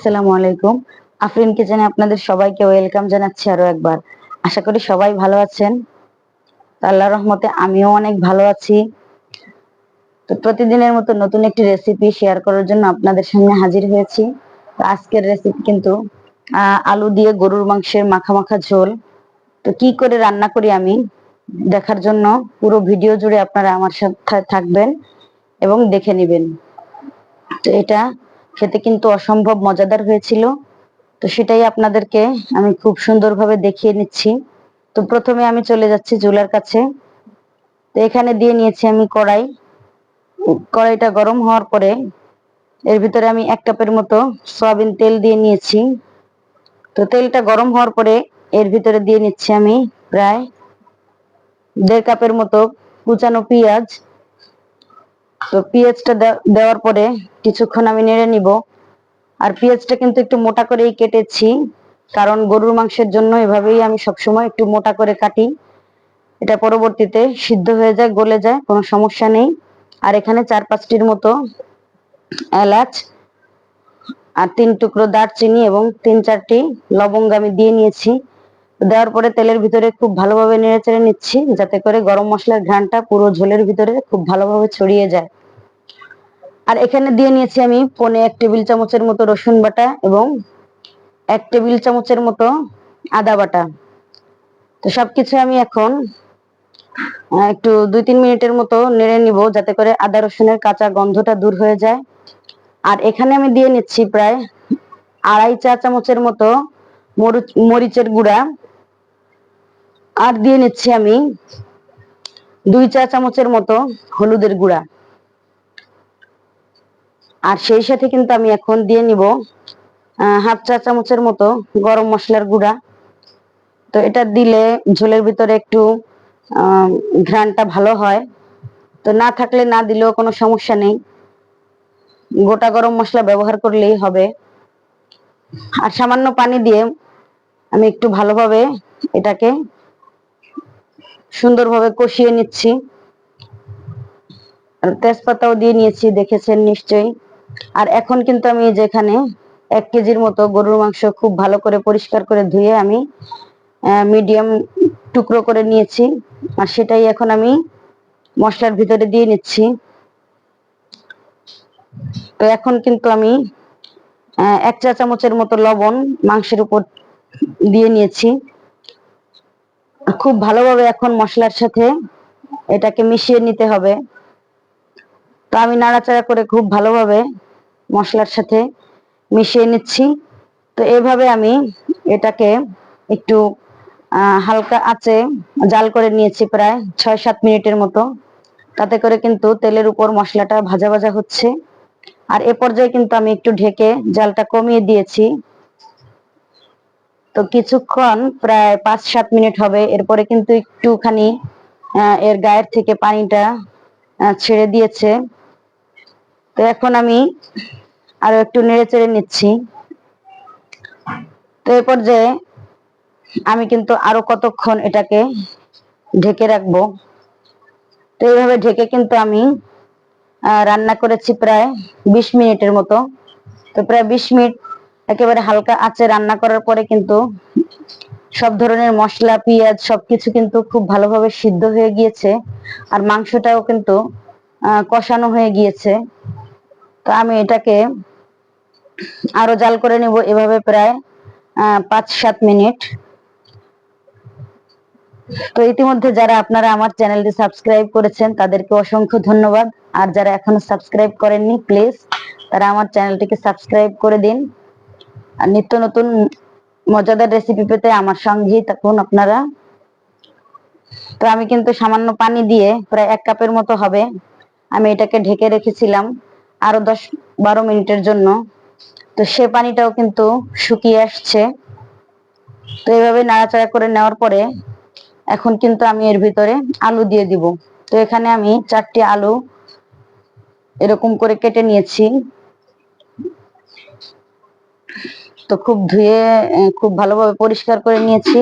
আসসালামু আলাইকুম। আফরিন কিচেনে আপনাদের সবাইকে ওয়েলকাম জানাচ্ছি আরো একবার। আশা করি সবাই ভালো আছেন। তো আল্লাহর রহমতে আমিও অনেক ভালো আছি। তো প্রতিদিনের মতো নতুন একটি রেসিপি শেয়ার করার জন্য আপনাদের সামনে হাজির হয়েছি। তো আজকের রেসিপি কিন্তু আলু দিয়ে গরুর মাংসের মাখা মাখা ঝোল। তো কি করে রান্না করি আমি দেখার জন্য পুরো ভিডিও জুড়ে আপনারা আমার সাথে থাকবেন এবং দেখে নেবেন। তো এটা খেতে কিন্তু অসম্ভব মজাদার হয়েছিল। তো সেটাই আপনাদেরকে আমি খুব সুন্দরভাবে দেখিয়ে নিচ্ছি। তো প্রথমে আমি চলে যাচ্ছি চুলার কাছে। তো এখানে দিয়ে নিয়েছি আমি কড়াই। কড়াইটা গরম হওয়ার পরে এর ভিতরে আমি 1 কাপের মতো সয়াবিন তেল দিয়ে নিয়েছি। তো তেলটা গরম হওয়ার পরে এর ভিতরে দিয়ে নিচ্ছি আমি প্রায় 1.5 কাপের মতো কুচানো পেঁয়াজ। তো পেঁয়াজটা দেওয়ার পরে কিছুক্ষণ আমি নেড়ে নিব। আর পেঁয়াজটা কিন্তু একটু মোটা করেই কেটেছি, কারণ গরুর মাংসের জন্য এভাবেই আমি সবসময় একটু মোটা করে কাটি। এটা পরবর্তীতে সিদ্ধ হয়ে যায়, গলে যায়, কোনো সমস্যা নেই। আর এখানে 4-5টির মতো এলাচ আর 3 টুকরো দারচিনি এবং 3-4টি লবঙ্গ আমি দিয়ে নিয়েছি। দেওয়ার পরে তেলের ভিতরে খুব ভালোভাবে নেড়েচেড়ে নিচ্ছি, যাতে করে গরম মশলার ঘ্রাণটা পুরো ঝোলের ভিতরে খুব ভালোভাবে ছড়িয়ে যায়। আর এখানে দিয়ে নিয়েছি আমি 1 টেবিল চামচের মতো রসুন বাটা এবং 1 টেবিল চামচের মতো আদা বাটা। তো সবকিছু আমি এখন একটু 2-3 মিনিটের মতো নেড়ে নিব, যাতে করে আদা রসুনের কাঁচা গন্ধটা দূর হয়ে যায়। আর এখানে আমি দিয়ে নিচ্ছি প্রায় 2.5 চা চামচের মতো মরিচের গুঁড়া। আর দিয়ে নিচ্ছি আমি 2 চা চামচের মতো হলুদের গুঁড়া। আর সেই সাথে কিন্তু আমি এখন দিয়ে নিব 1/2 চা চামচের মতো গরম মশলার গুঁড়া। তো এটা দিলে ঝোলের ভিতরে একটু ঘ্রাণটা ভালো হয়। তো না থাকলে না দিলেও কোনো সমস্যা নেই, গোটা গরম মশলা ব্যবহার করলেই হবে। আর সামান্য পানি দিয়ে আমি একটু ভালোভাবে এটাকে সুন্দরভাবে কষিয়ে নিচ্ছি। আর তেজপাতাও দিয়ে নিয়েছি, দেখেছেন নিশ্চয়ই। আর এখন কিন্তু আমি যেখানে 1 কেজির মতো গরুর মাংস খুব ভালো করে পরিষ্কার করে ধুয়ে আমি মিডিয়াম টুকরো করে নিয়েছি। আর সেটাই এখন আমি মশলার ভিতরে দিয়ে নিচ্ছি। তো এখন কিন্তু আমি 1 চা চামচের মতো লবণ মাংসের উপর দিয়ে নিয়েছি। খুব ভালোভাবে এখন মশলার সাথে এটাকে মিশিয়ে নিতে হবে। তো আমি নাড়াচাড়া করে খুব ভালোভাবে মশলার সাথে মিশিয়ে নিচ্ছি। তো এভাবে আমি এটাকে একটু হালকা আঁচে জাল করে নিয়েছি প্রায় 6-7 মিনিটের মতো। তাতে করে কিন্তু তেলের উপর মশলাটা ভাজা ভাজা হচ্ছে। আর এ পর্যায়ে কিন্তু আমি একটু ঢেকে জালটা কমিয়ে দিয়েছি। তো কিছুক্ষণ প্রায় 5-7 মিনিট হবে। এরপরে কিন্তু একটুখানি এর গায়ের থেকে পানিটা ছেড়ে দিয়েছে। তো এখন আমি আরো একটু নেড়ে চেড়ে নিচ্ছি। তো এই পর্যায়ে আমি কিন্তু আরো কতক্ষণ এটাকে ঢেকে রাখবো। তো এইভাবে ঢেকে কিন্তু আমি রান্না করেছি প্রায় 20 মিনিটের মতো। তো প্রায় 20 মিনিট একেবারে হালকা আঁচে রান্না করার পরে কিন্তু সব ধরনের মশলা, পেঁয়াজ সবকিছু কিন্তু খুব ভালোভাবে সিদ্ধ হয়ে গিয়েছে। আর মাংসটাও কিন্তু কষানো হয়ে গিয়েছে। তো আমি এটাকে আরো জাল করে নেব এভাবে প্রায় 5-7 মিনিট। তো ইতিমধ্যে যারা আপনারা আমার চ্যানেলটি সাবস্ক্রাইব করেছেন তাদেরকে অসংখ্য ধন্যবাদ। আর যারা এখনো সাবস্ক্রাইব করেননি, প্লিজ তারা আমার চ্যানেলটিকে সাবস্ক্রাইব করে দিন। আর নিত্য নতুন মজাদার রেসিপি পেতে আমার সঙ্গেই থাকুন আপনারা। তো আমি কিন্তু সামান্য পানি দিয়ে প্রায় 1 কাপের মতো হবে আমি এটাকে ঢেকে রেখেছিলাম আরো 10-12 মিনিটের জন্য। তো সে পানিটাও কিন্তু শুকিয়ে আসছে। তো এইভাবে নাড়াচাড়া করে নেওয়ার পরে এখন কিন্তু আমি এর ভিতরে আলু দিয়ে দিব। তো এখানে আমি 4টি আলু এরকম করে কেটে নিয়েছি। তো খুব ধুয়ে খুব ভালোভাবে পরিষ্কার করে নিয়েছি।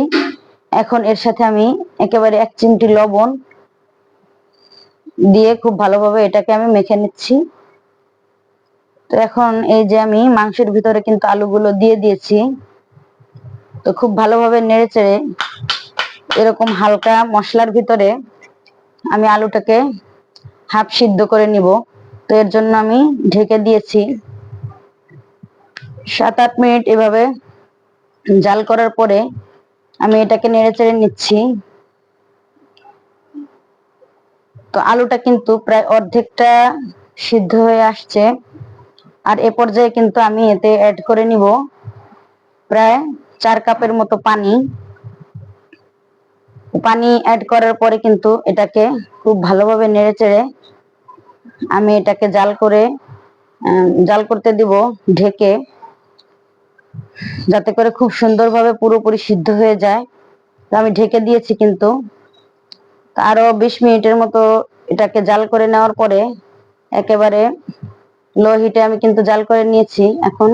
এখন এর সাথে আমি একেবারে 1 চিমটি লবণ দিয়ে খুব ভালোভাবে এটাকে আমি মেখে নিচ্ছি। তো তো এখন এই যে আমি মাংসের ভিতরে কিন্তু আলুগুলো দিয়ে দিয়েছি। তো খুব ভালোভাবে নেড়ে চেড়ে এরকম হালকা মশলার ভিতরে আমি আলুটাকে হাফ সিদ্ধ করে নিব। তো এর জন্য আমি ঢেকে দিয়েছি। 7-8 মিনিট এভাবে জাল করার পরে আমি এটাকে নেড়ে চেড়ে নিচ্ছি। তো আলুটা কিন্তু প্রায় অর্ধেকটা সিদ্ধ হয়ে আসছে। আর এ পর্যায়ে কিন্তু আমি এতে অ্যাড করে নিব প্রায় 4 কাপের মতো পানি। পানি অ্যাড করার পরে কিন্তু এটাকে খুব ভালোভাবে নেড়েচেড়ে আমি এটাকে জাল করতে দিব ঢেকে, যাতে করে খুব সুন্দরভাবে পুরোপুরি সিদ্ধ হয়ে যায়। তো আমি ঢেকে দিয়েছি কিন্তু আরো 20 মিনিটের মতো এটাকে জাল করে নেওয়ার পরে একেবারে লো হিটে আমি কিন্তু জাল করে নিয়েছি। এখন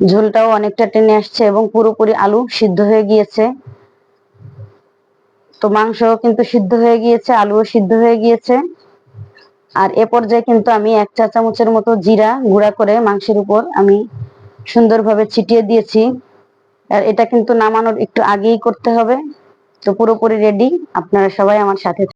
ঝোলটাও অনেকটা টেনে আসছে এবং পুরোপুরি আলু সিদ্ধ হয়ে গিয়েছে। তো মাংস কিন্তু সিদ্ধ হয়ে গিয়েছে, আলুও সিদ্ধ হয়ে গিয়েছে। আর এ পর্যায়ে কিন্তু আমি 1 চা চামচের মতো জিরা গুঁড়া করে মাংসের উপর আমি সুন্দরভাবে ছিটিয়ে দিয়েছি। আর এটা কিন্তু নামানোর একটু আগেই করতে হবে। তো পুরোপুরি রেডি, আপনারা সবাই আমার সাথে